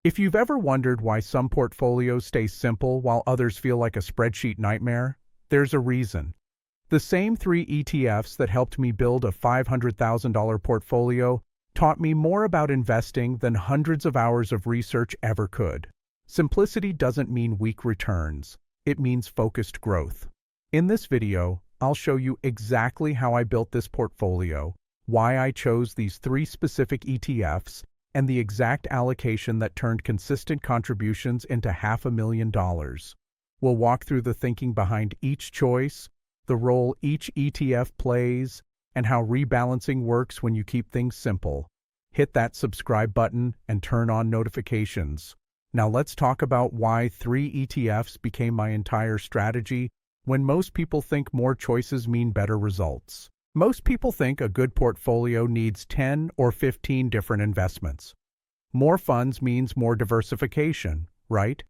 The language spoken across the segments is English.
If you've ever wondered why some portfolios stay simple while others feel like a spreadsheet nightmare, there's a reason. The same three ETFs that helped me build a $500,000 portfolio taught me more about investing than hundreds of hours of research ever could. Simplicity doesn't mean weak returns. It means focused growth. In this video, I'll show you exactly how I built this portfolio, why I chose these three specific ETFs, and the exact allocation that turned consistent contributions into $500,000. We'll walk through the thinking behind each choice, the role each ETF plays, and how rebalancing works when you keep things simple. Hit that subscribe button and turn on notifications. Now let's talk about why three ETFs became my entire strategy when most people think more choices mean better results. Most people think a good portfolio needs 10 or 15 different investments. More funds means more diversification, right?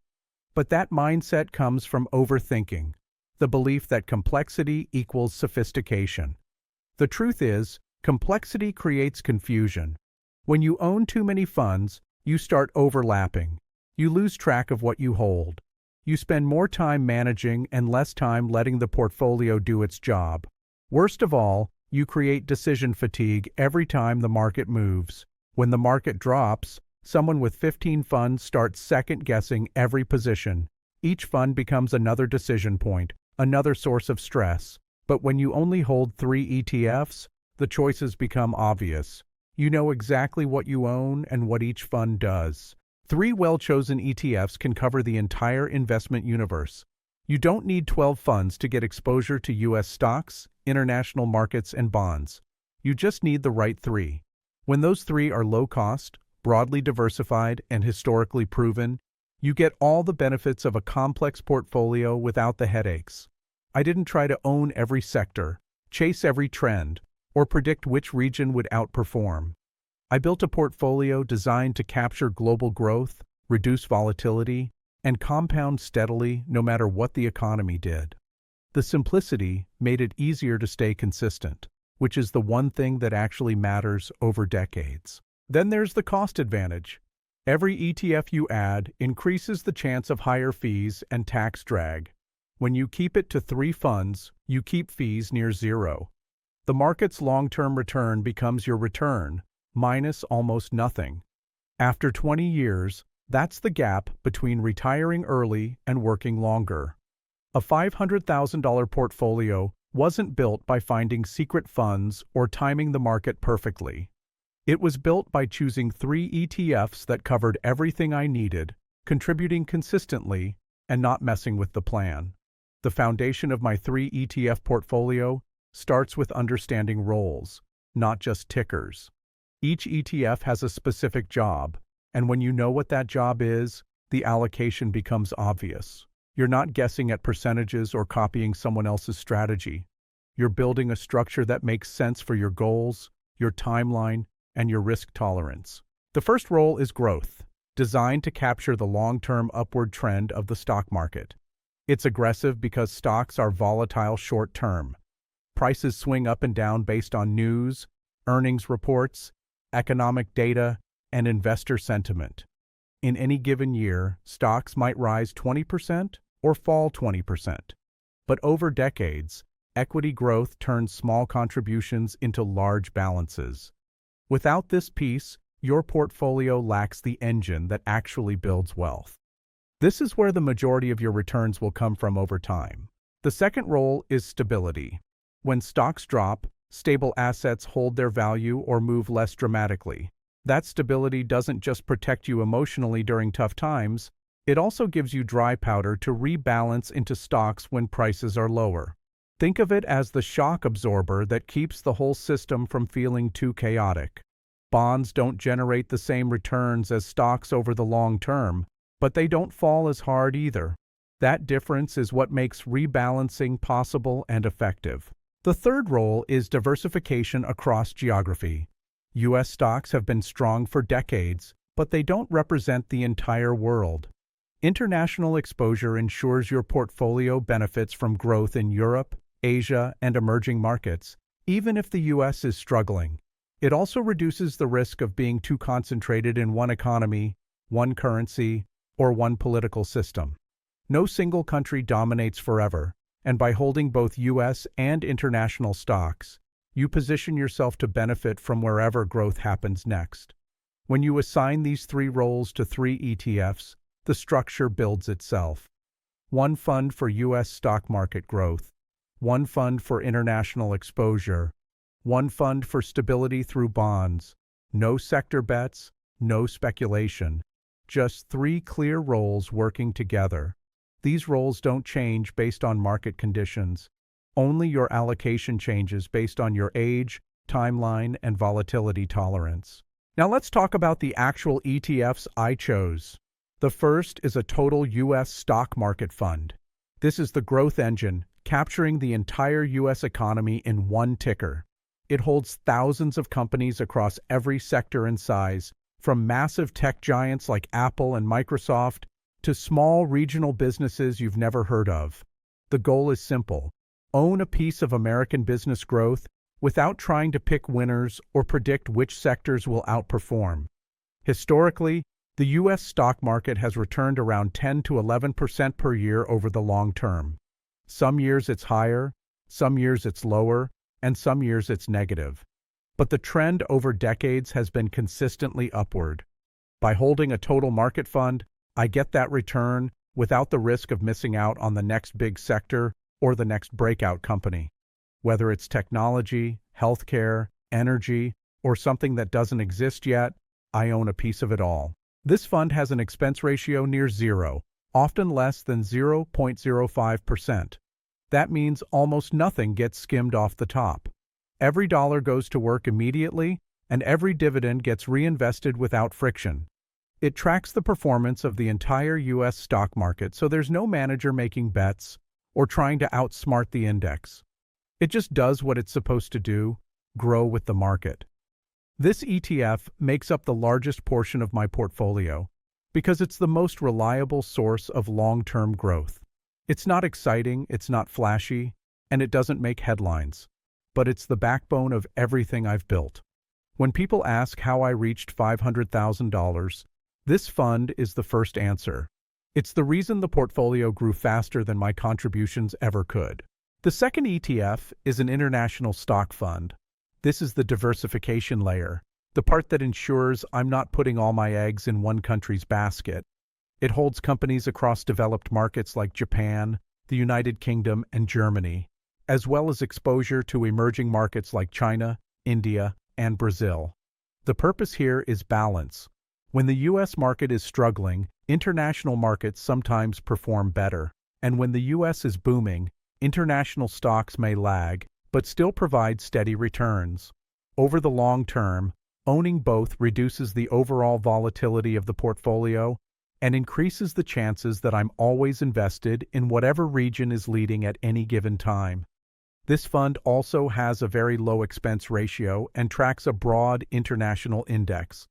But that mindset comes from overthinking, the belief that complexity equals sophistication. The truth is, complexity creates confusion. When you own too many funds, you start overlapping. You lose track of what you hold. You spend more time managing and less time letting the portfolio do its job. Worst of all, you create decision fatigue every time the market moves. When the market drops, someone with 15 funds starts second-guessing every position. Each fund becomes another decision point, another source of stress. But when you only hold three ETFs, the choices become obvious. You know exactly what you own and what each fund does. Three well-chosen ETFs can cover the entire investment universe. You don't need 12 funds to get exposure to U.S. stocks, international markets, and bonds. You just need the right three. When those three are low-cost, broadly diversified, and historically proven, you get all the benefits of a complex portfolio without the headaches. I didn't try to own every sector, chase every trend, or predict which region would outperform. I built a portfolio designed to capture global growth, reduce volatility, and compound steadily no matter what the economy did. The simplicity made it easier to stay consistent, which is the one thing that actually matters over decades. Then there's the cost advantage. Every ETF you add increases the chance of higher fees and tax drag. When you keep it to three funds, you keep fees near zero. The market's long-term return becomes your return, minus almost nothing. After 20 years, that's the gap between retiring early and working longer. A $500,000 portfolio wasn't built by finding secret funds or timing the market perfectly. It was built by choosing three ETFs that covered everything I needed, contributing consistently, and not messing with the plan. The foundation of my three ETF portfolio starts with understanding roles, not just tickers. Each ETF has a specific job, and when you know what that job is, the allocation becomes obvious. You're not guessing at percentages or copying someone else's strategy. You're building a structure that makes sense for your goals, your timeline, and your risk tolerance. The first role is growth, designed to capture the long-term upward trend of the stock market. It's aggressive because stocks are volatile short-term. Prices swing up and down based on news, earnings reports, economic data, and investor sentiment. In any given year, stocks might rise 20% or fall 20%. But over decades, equity growth turns small contributions into large balances. Without this piece, your portfolio lacks the engine that actually builds wealth. This is where the majority of your returns will come from over time. The second role is stability. When stocks drop, stable assets hold their value or move less dramatically. That stability doesn't just protect you emotionally during tough times, it also gives you dry powder to rebalance into stocks when prices are lower. Think of it as the shock absorber that keeps the whole system from feeling too chaotic. Bonds don't generate the same returns as stocks over the long term, but they don't fall as hard either. That difference is what makes rebalancing possible and effective. The third role is diversification across geography. U.S. stocks have been strong for decades, but they don't represent the entire world. International exposure ensures your portfolio benefits from growth in Europe, Asia, and emerging markets, even if the U.S. is struggling. It also reduces the risk of being too concentrated in one economy, one currency, or one political system. No single country dominates forever, and by holding both U.S. and international stocks, you position yourself to benefit from wherever growth happens next. When you assign these three roles to three ETFs, the structure builds itself. One fund for U.S. stock market growth, one fund for international exposure, one fund for stability through bonds, no sector bets, no speculation, just three clear roles working together. These roles don't change based on market conditions. Only your allocation changes based on your age, timeline, and volatility tolerance. Now let's talk about the actual ETFs I chose. The first is a total U.S. stock market fund. This is the growth engine, capturing the entire U.S. economy in one ticker. It holds thousands of companies across every sector and size, from massive tech giants like Apple and Microsoft to small regional businesses you've never heard of. The goal is simple: own a piece of American business growth without trying to pick winners or predict which sectors will outperform. Historically, the U.S. stock market has returned around 10 to 11% per year over the long term. Some years it's higher, some years it's lower, and some years it's negative. But the trend over decades has been consistently upward. By holding a total market fund, I get that return without the risk of missing out on the next big sector or the next breakout company. Whether it's technology, healthcare, energy, or something that doesn't exist yet, I own a piece of it all. This fund has an expense ratio near zero, often less than 0.05%. That means almost nothing gets skimmed off the top. Every dollar goes to work immediately, and every dividend gets reinvested without friction. It tracks the performance of the entire U.S. stock market, so there's no manager making bets or trying to outsmart the index. It just does what it's supposed to do: grow with the market. This ETF makes up the largest portion of my portfolio because it's the most reliable source of long-term growth. It's not exciting, it's not flashy, and it doesn't make headlines, but it's the backbone of everything I've built. When people ask how I reached $500,000, this fund is the first answer. It's the reason the portfolio grew faster than my contributions ever could. The second ETF is an international stock fund. This is the diversification layer, the part that ensures I'm not putting all my eggs in one country's basket. It holds companies across developed markets like Japan, the United Kingdom, and Germany, as well as exposure to emerging markets like China, India, and Brazil. The purpose here is balance. When the U.S. market is struggling, international markets sometimes perform better. And when the U.S. is booming, international stocks may lag, but still provide steady returns. Over the long term, owning both reduces the overall volatility of the portfolio and increases the chances that I'm always invested in whatever region is leading at any given time. This fund also has a very low expense ratio and tracks a broad international index.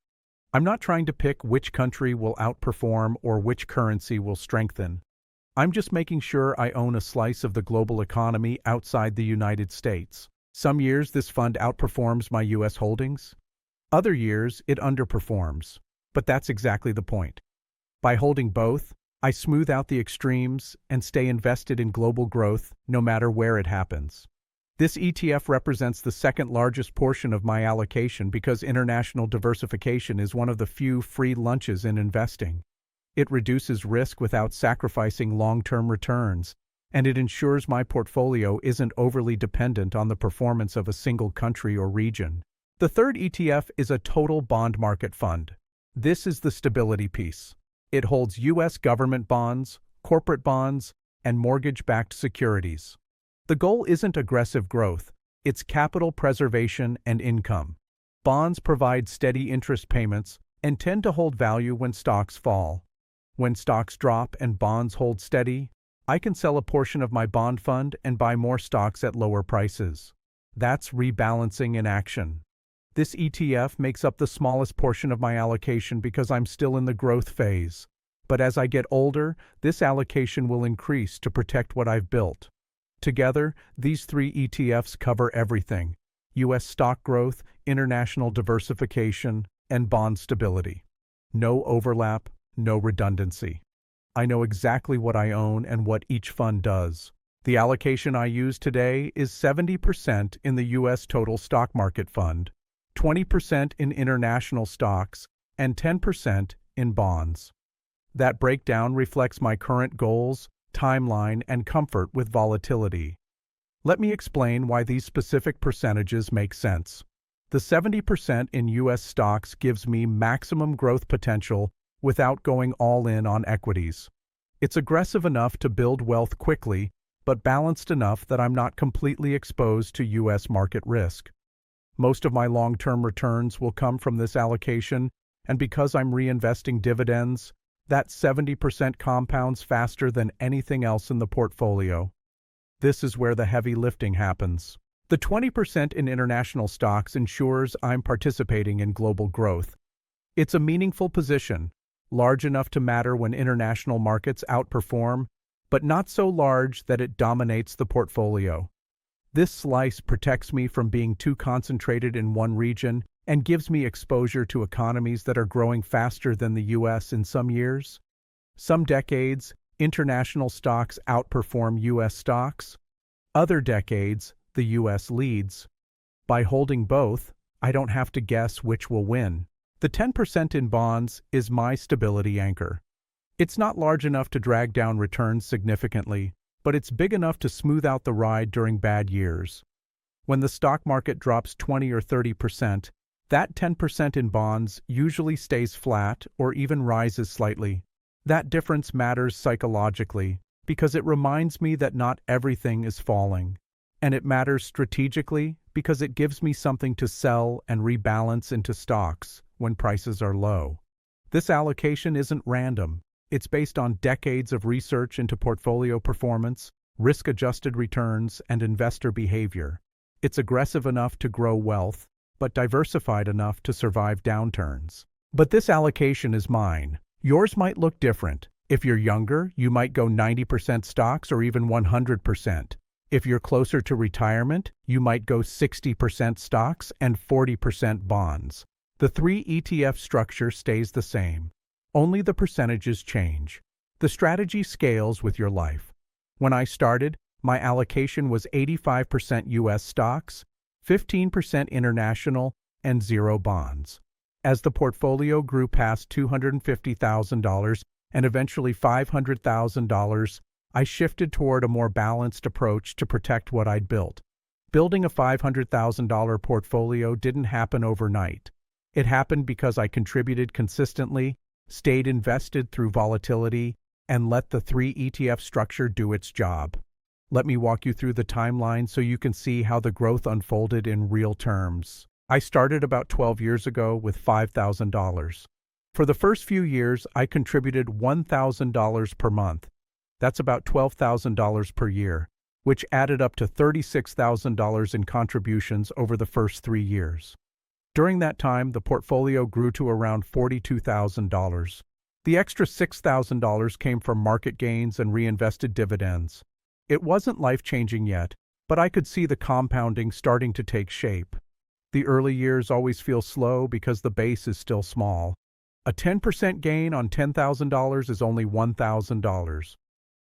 I'm not trying to pick which country will outperform or which currency will strengthen. I'm just making sure I own a slice of the global economy outside the United States. Some years this fund outperforms my U.S. holdings. Other years it underperforms. But that's exactly the point. By holding both, I smooth out the extremes and stay invested in global growth no matter where it happens. This ETF represents the second largest portion of my allocation because international diversification is one of the few free lunches in investing. It reduces risk without sacrificing long-term returns, and it ensures my portfolio isn't overly dependent on the performance of a single country or region. The third ETF is a total bond market fund. This is the stability piece. It holds U.S. government bonds, corporate bonds, and mortgage-backed securities. The goal isn't aggressive growth, it's capital preservation and income. Bonds provide steady interest payments and tend to hold value when stocks fall. When stocks drop and bonds hold steady, I can sell a portion of my bond fund and buy more stocks at lower prices. That's rebalancing in action. This ETF makes up the smallest portion of my allocation because I'm still in the growth phase. But as I get older, this allocation will increase to protect what I've built. Together, these three ETFs cover everything: U.S. stock growth, international diversification, and bond stability. No overlap, no redundancy. I know exactly what I own and what each fund does. The allocation I use today is 70% in the U.S. Total Stock Market Fund, 20% in international stocks, and 10% in bonds. That breakdown reflects my current goals, timeline, and comfort with volatility. Let me explain why these specific percentages make sense. The 70% in U.S. stocks gives me maximum growth potential without going all in on equities. It's aggressive enough to build wealth quickly, but balanced enough that I'm not completely exposed to U.S. market risk. Most of my long-term returns will come from this allocation, and because I'm reinvesting dividends, that 70% compounds faster than anything else in the portfolio. This is where the heavy lifting happens. The 20% in international stocks ensures I'm participating in global growth. It's a meaningful position, large enough to matter when international markets outperform, but not so large that it dominates the portfolio. This slice protects me from being too concentrated in one region and gives me exposure to economies that are growing faster than the U.S. in some years. Some decades, international stocks outperform U.S. stocks. Other decades, the U.S. leads. By holding both, I don't have to guess which will win. The 10% in bonds is my stability anchor. It's not large enough to drag down returns significantly, but it's big enough to smooth out the ride during bad years. When the stock market drops 20 or 30%, that 10% in bonds usually stays flat or even rises slightly. That difference matters psychologically because it reminds me that not everything is falling. And it matters strategically because it gives me something to sell and rebalance into stocks when prices are low. This allocation isn't random. It's based on decades of research into portfolio performance, risk-adjusted returns, and investor behavior. It's aggressive enough to grow wealth, but diversified enough to survive downturns. But this allocation is mine. Yours might look different. If you're younger, you might go 90% stocks or even 100%. If you're closer to retirement, you might go 60% stocks and 40% bonds. The 3 ETF structure stays the same. Only the percentages change. The strategy scales with your life. When I started, my allocation was 85% U.S. stocks, 15% international, and 0 bonds. As the portfolio grew past $250,000 and eventually $500,000, I shifted toward a more balanced approach to protect what I'd built. Building a $500,000 portfolio didn't happen overnight. It happened because I contributed consistently, stayed invested through volatility, and let the 3 ETF structure do its job. Let me walk you through the timeline so you can see how the growth unfolded in real terms. I started about 12 years ago with $5,000. For the first few years, I contributed $1,000 per month. That's about $12,000 per year, which added up to $36,000 in contributions over the first 3 years. During that time, the portfolio grew to around $42,000. The extra $6,000 came from market gains and reinvested dividends. It wasn't life-changing yet, but I could see the compounding starting to take shape. The early years always feel slow because the base is still small. A 10% gain on $10,000 is only $1,000.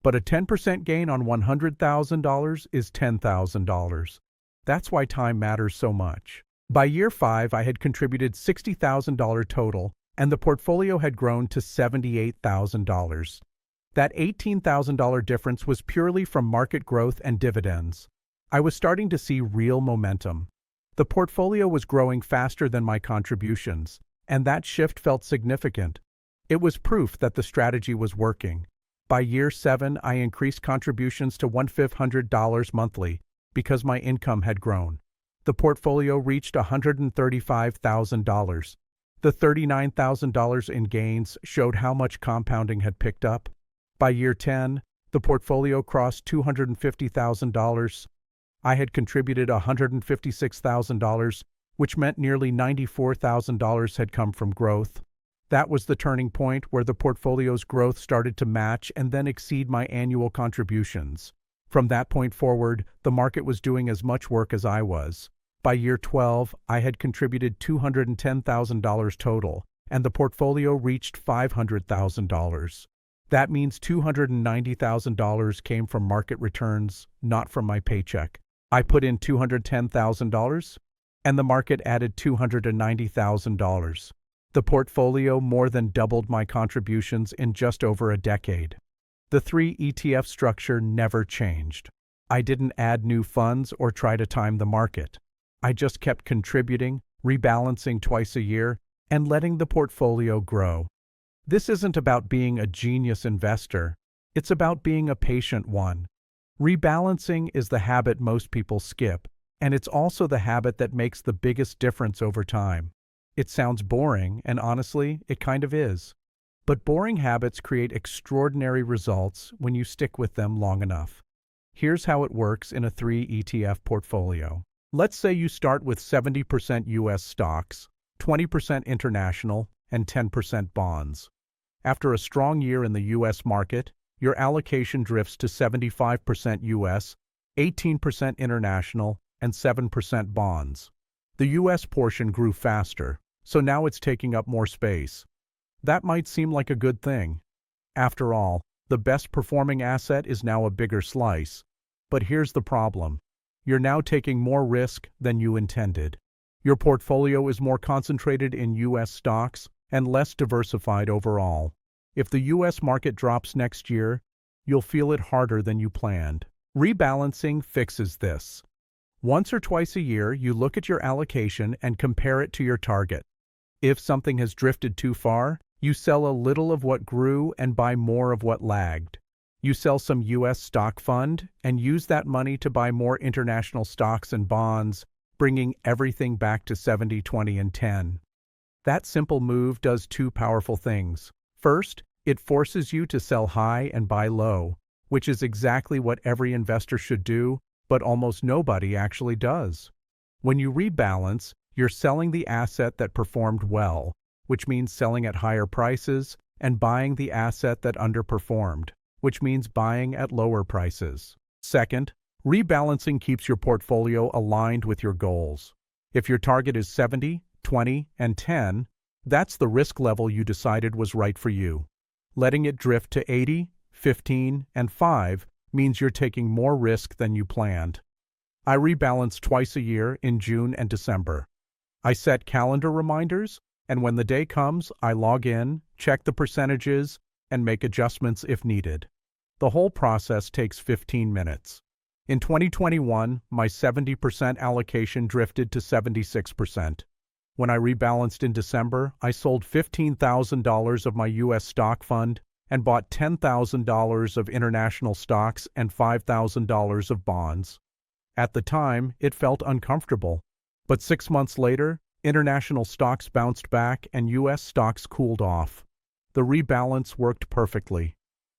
But a 10% gain on $100,000 is $10,000. That's why time matters so much. By year 5, I had contributed $60,000 total, and the portfolio had grown to $78,000. That $18,000 difference was purely from market growth and dividends. I was starting to see real momentum. The portfolio was growing faster than my contributions, and that shift felt significant. It was proof that the strategy was working. By year 7, I increased contributions to $1,500 monthly because my income had grown. The portfolio reached $135,000. The $39,000 in gains showed how much compounding had picked up. By year 10, the portfolio crossed $250,000. I had contributed $156,000, which meant nearly $94,000 had come from growth. That was the turning point where the portfolio's growth started to match and then exceed my annual contributions. From that point forward, the market was doing as much work as I was. By year 12, I had contributed $210,000 total, and the portfolio reached $500,000. That means $290,000 came from market returns, not from my paycheck. I put in $210,000, and the market added $290,000. The portfolio more than doubled my contributions in just over a decade. The 3 ETF structure never changed. I didn't add new funds or try to time the market. I just kept contributing, rebalancing twice a year, and letting the portfolio grow. This isn't about being a genius investor. It's about being a patient one. Rebalancing is the habit most people skip, and it's also the habit that makes the biggest difference over time. It sounds boring, and honestly, it kind of is. But boring habits create extraordinary results when you stick with them long enough. Here's how it works in a 3 ETF portfolio. Let's say you start with 70% US stocks, 20% international, and 10% bonds. After a strong year in the US market, your allocation drifts to 75% US, 18% international, and 7% bonds. The US portion grew faster, so now it's taking up more space. That might seem like a good thing. After all, the best performing asset is now a bigger slice. But here's the problem. You're now taking more risk than you intended. Your portfolio is more concentrated in US stocks and less diversified overall. If the US market drops next year, you'll feel it harder than you planned. Rebalancing fixes this. Once or twice a year, you look at your allocation and compare it to your target. If something has drifted too far, you sell a little of what grew and buy more of what lagged. You sell some US stock fund and use that money to buy more international stocks and bonds, bringing everything back to 70, 20, and 10. That simple move does two powerful things. First, it forces you to sell high and buy low, which is exactly what every investor should do, but almost nobody actually does. When you rebalance, you're selling the asset that performed well, which means selling at higher prices, and buying the asset that underperformed, which means buying at lower prices. Second, rebalancing keeps your portfolio aligned with your goals. If your target is 70, 20, and 10, that's the risk level you decided was right for you. Letting it drift to 80, 15, and 5 means you're taking more risk than you planned. I rebalance twice a year in June and December. I set calendar reminders, and when the day comes, I log in, check the percentages, and make adjustments if needed. The whole process takes 15 minutes. In 2021, my 70% allocation drifted to 76%. When I rebalanced in December, I sold $15,000 of my US stock fund and bought $10,000 of international stocks and $5,000 of bonds. At the time, it felt uncomfortable. But 6 months later, international stocks bounced back and US stocks cooled off. The rebalance worked perfectly.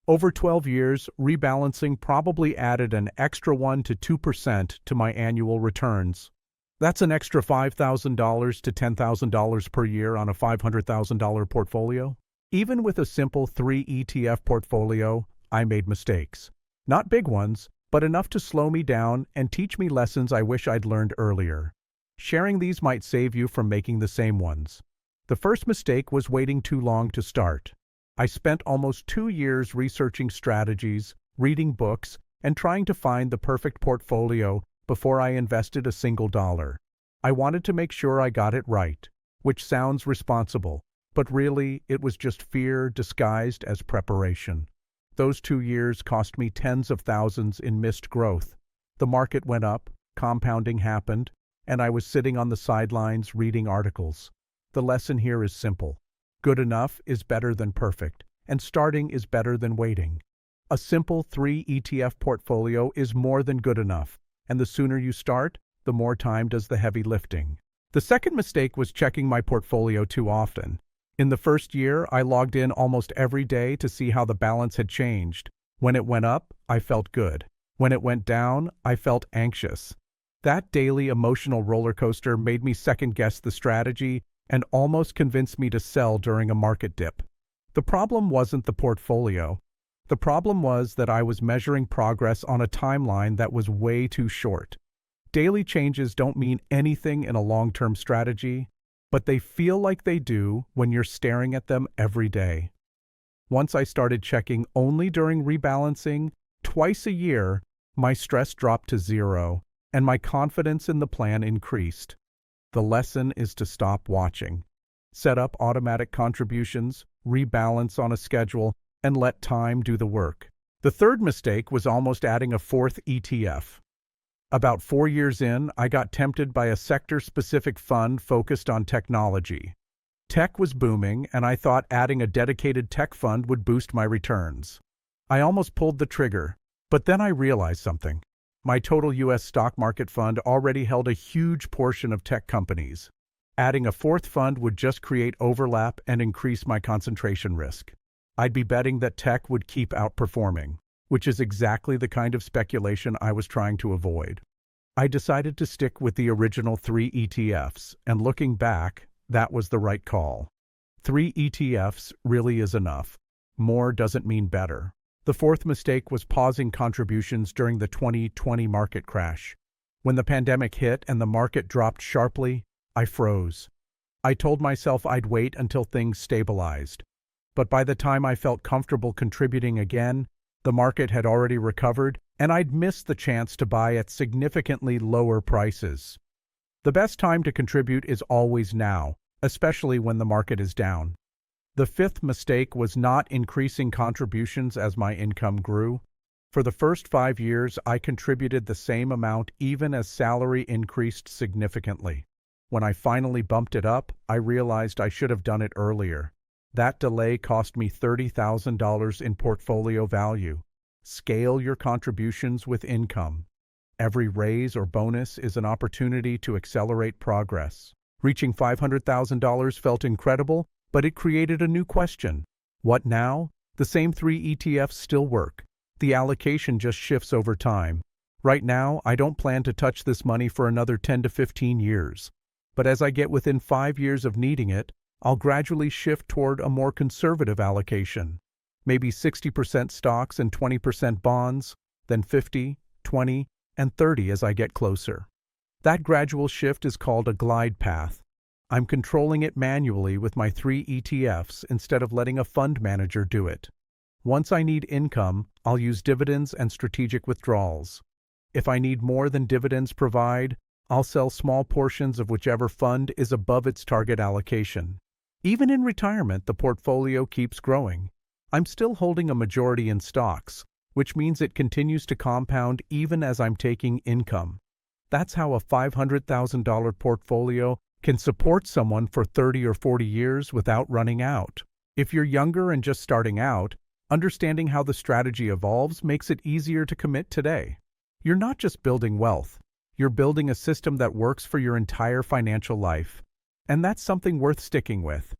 Over 12 years, rebalancing probably added an extra 1 to 2% to my annual returns. That's an extra $5,000 to $10,000 per year on a $500,000 portfolio. Even with a simple 3 ETF portfolio, I made mistakes. Not big ones, but enough to slow me down and teach me lessons I wish I'd learned earlier. Sharing these might save you from making the same ones. The first mistake was waiting too long to start. I spent almost 2 years researching strategies, reading books, and trying to find the perfect portfolio before I invested a single dollar. I wanted to make sure I got it right, which sounds responsible, but really it was just fear disguised as preparation. Those 2 years cost me tens of thousands in missed growth. The market went up, compounding happened, and I was sitting on the sidelines reading articles. The lesson here is simple. Good enough is better than perfect, and starting is better than waiting. A simple 3 ETF portfolio is more than good enough, and the sooner you start, the more time does the heavy lifting. The second mistake was checking my portfolio too often. In the first year, I logged in almost every day to see how the balance had changed. When it went up, I felt good. When it went down, I felt anxious. That daily emotional roller coaster made me second-guess the strategy and almost convinced me to sell during a market dip. The problem wasn't the portfolio. The problem was that I was measuring progress on a timeline that was way too short. Daily changes don't mean anything in a long-term strategy. but they feel like they do when you're staring at them every day. Once I started checking only during rebalancing, twice a year, my stress dropped to zero, and my confidence in the plan increased. The lesson is to stop watching. Set up automatic contributions, rebalance on a schedule, and let time do the work. The third mistake was almost adding a fourth ETF. About 4 years in, I got tempted by a sector-specific fund focused on technology. Tech was booming, and I thought adding a dedicated tech fund would boost my returns. I almost pulled the trigger, but then I realized something. My total U.S. stock market fund already held a huge portion of tech companies. Adding a fourth fund would just create overlap and increase my concentration risk. I'd be betting that tech would keep outperforming, which is exactly the kind of speculation I was trying to avoid. I decided to stick with the original 3 ETFs, and looking back, that was the right call. 3 ETFs really is enough. More doesn't mean better. The fourth mistake was pausing contributions during the 2020 market crash. When the pandemic hit and the market dropped sharply, I froze. I told myself I'd wait until things stabilized. But by the time I felt comfortable contributing again, the market had already recovered, and I'd missed the chance to buy at significantly lower prices. The best time to contribute is always now, especially when the market is down. The fifth mistake was not increasing contributions as my income grew. For the first 5 years, I contributed the same amount even as salary increased significantly. When I finally bumped it up, I realized I should have done it earlier. That delay cost me $30,000 in portfolio value. Scale your contributions with income. Every raise or bonus is an opportunity to accelerate progress. Reaching $500,000 felt incredible, but it created a new question. What now? The same 3 ETFs still work. The allocation just shifts over time. Right now, I don't plan to touch this money for another 10 to 15 years. But as I get within 5 years of needing it, I'll gradually shift toward a more conservative allocation. Maybe 60% stocks and 20% bonds, then 50, 20, and 30 as I get closer. That gradual shift is called a glide path. I'm controlling it manually with my 3 ETFs instead of letting a fund manager do it. Once I need income, I'll use dividends and strategic withdrawals. If I need more than dividends provide, I'll sell small portions of whichever fund is above its target allocation. Even in retirement, the portfolio keeps growing. I'm still holding a majority in stocks, which means it continues to compound even as I'm taking income. That's how a $500,000 portfolio can support someone for 30 or 40 years without running out. If you're younger and just starting out, understanding how the strategy evolves makes it easier to commit today. You're not just building wealth, you're building a system that works for your entire financial life. And that's something worth sticking with.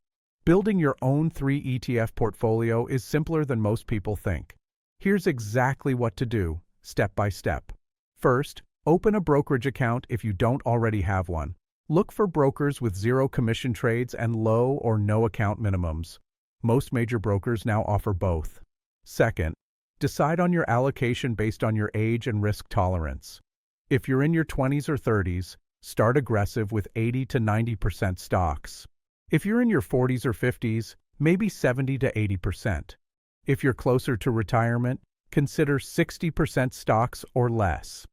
Building your own 3 ETF portfolio is simpler than most people think. Here's exactly what to do, step by step. First, open a brokerage account if you don't already have one. Look for brokers with zero commission trades and low or no account minimums. Most major brokers now offer both. Second, decide on your allocation based on your age and risk tolerance. If you're in your 20s or 30s, start aggressive with 80 to 90% stocks. If you're in your 40s or 50s, maybe 70 to 80%. If you're closer to retirement, consider 60% stocks or less.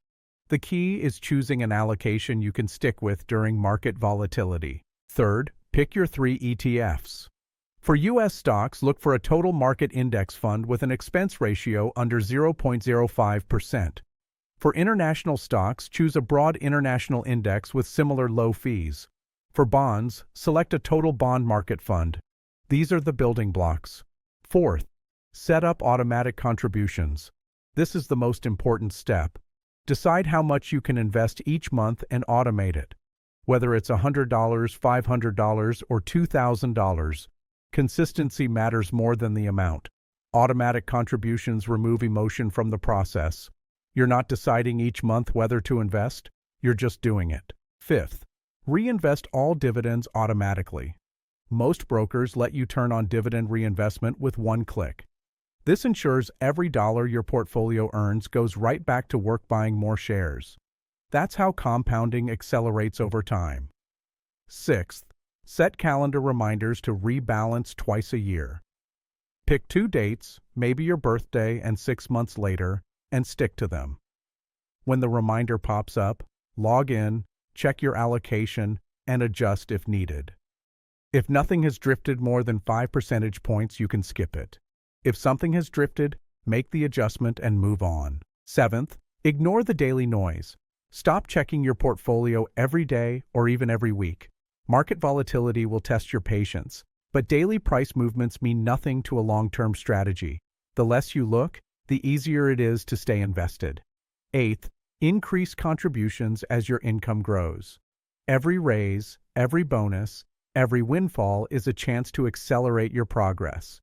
The key is choosing an allocation you can stick with during market volatility. Third, pick your 3 ETFs. For U.S. stocks, look for a total market index fund with an expense ratio under 0.05%. For international stocks, choose a broad international index with similar low fees. For bonds, select a total bond market fund. These are the building blocks. Fourth, set up automatic contributions. This is the most important step. Decide how much you can invest each month and automate it. Whether it's $100, $500, or $2,000, consistency matters more than the amount. Automatic contributions remove emotion from the process. You're not deciding each month whether to invest, you're just doing it. Fifth, reinvest all dividends automatically. Most brokers let you turn on dividend reinvestment with one click. This ensures every dollar your portfolio earns goes right back to work buying more shares. That's how compounding accelerates over time. Sixth, Set calendar reminders to rebalance twice a year. Pick 2 dates, maybe your birthday and 6 months later, and stick to them. When the reminder pops up, log in, check your allocation, and adjust if needed. If nothing has drifted more than 5 percentage points, you can skip it. If something has drifted, make the adjustment and move on. 7th, ignore the daily noise. Stop checking your portfolio every day or even every week. Market volatility will test your patience, but daily price movements mean nothing to a long-term strategy. The less you look, the easier it is to stay invested. 8th, increase contributions as your income grows. Every raise, every bonus, every windfall is a chance to accelerate your progress.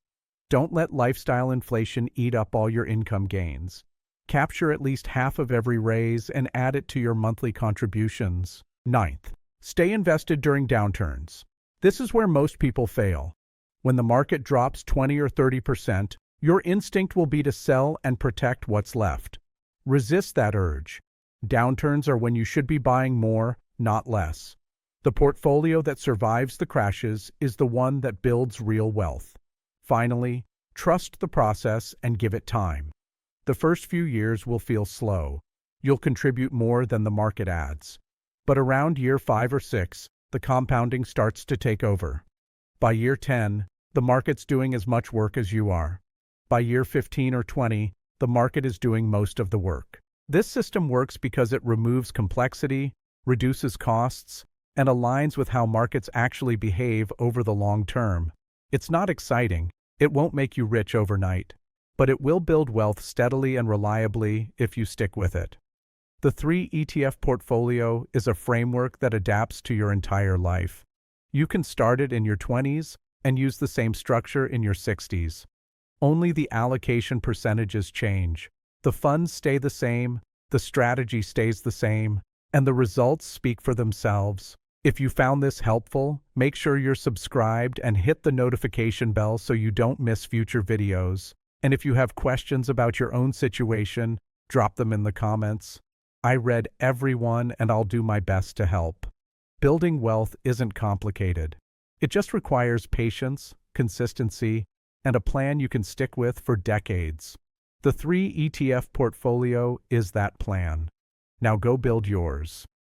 Don't let lifestyle inflation eat up all your income gains. Capture at least half of every raise and add it to your monthly contributions. 9th, stay invested during downturns. This is where most people fail. When the market drops 20 or 30%, your instinct will be to sell and protect what's left. Resist that urge. Downturns are when you should be buying more, not less. The portfolio that survives the crashes is the one that builds real wealth. Finally, trust the process and give it time. The first few years will feel slow. You'll contribute more than the market adds. But around year 5 or 6, the compounding starts to take over. By year 10, the market's doing as much work as you are. By year 15 or 20, the market is doing most of the work. This system works because it removes complexity, reduces costs, and aligns with how markets actually behave over the long term. It's not exciting. It won't make you rich overnight, but it will build wealth steadily and reliably if you stick with it. The 3 ETF portfolio is a framework that adapts to your entire life. You can start it in your 20s and use the same structure in your 60s. Only the allocation percentages change. The funds stay the same, the strategy stays the same, and the results speak for themselves. If you found this helpful, make sure you're subscribed and hit the notification bell so you don't miss future videos. And if you have questions about your own situation, drop them in the comments. I read every one and I'll do my best to help. Building wealth isn't complicated. It just requires patience, consistency, and a plan you can stick with for decades. The 3 ETF portfolio is that plan. Now go build yours.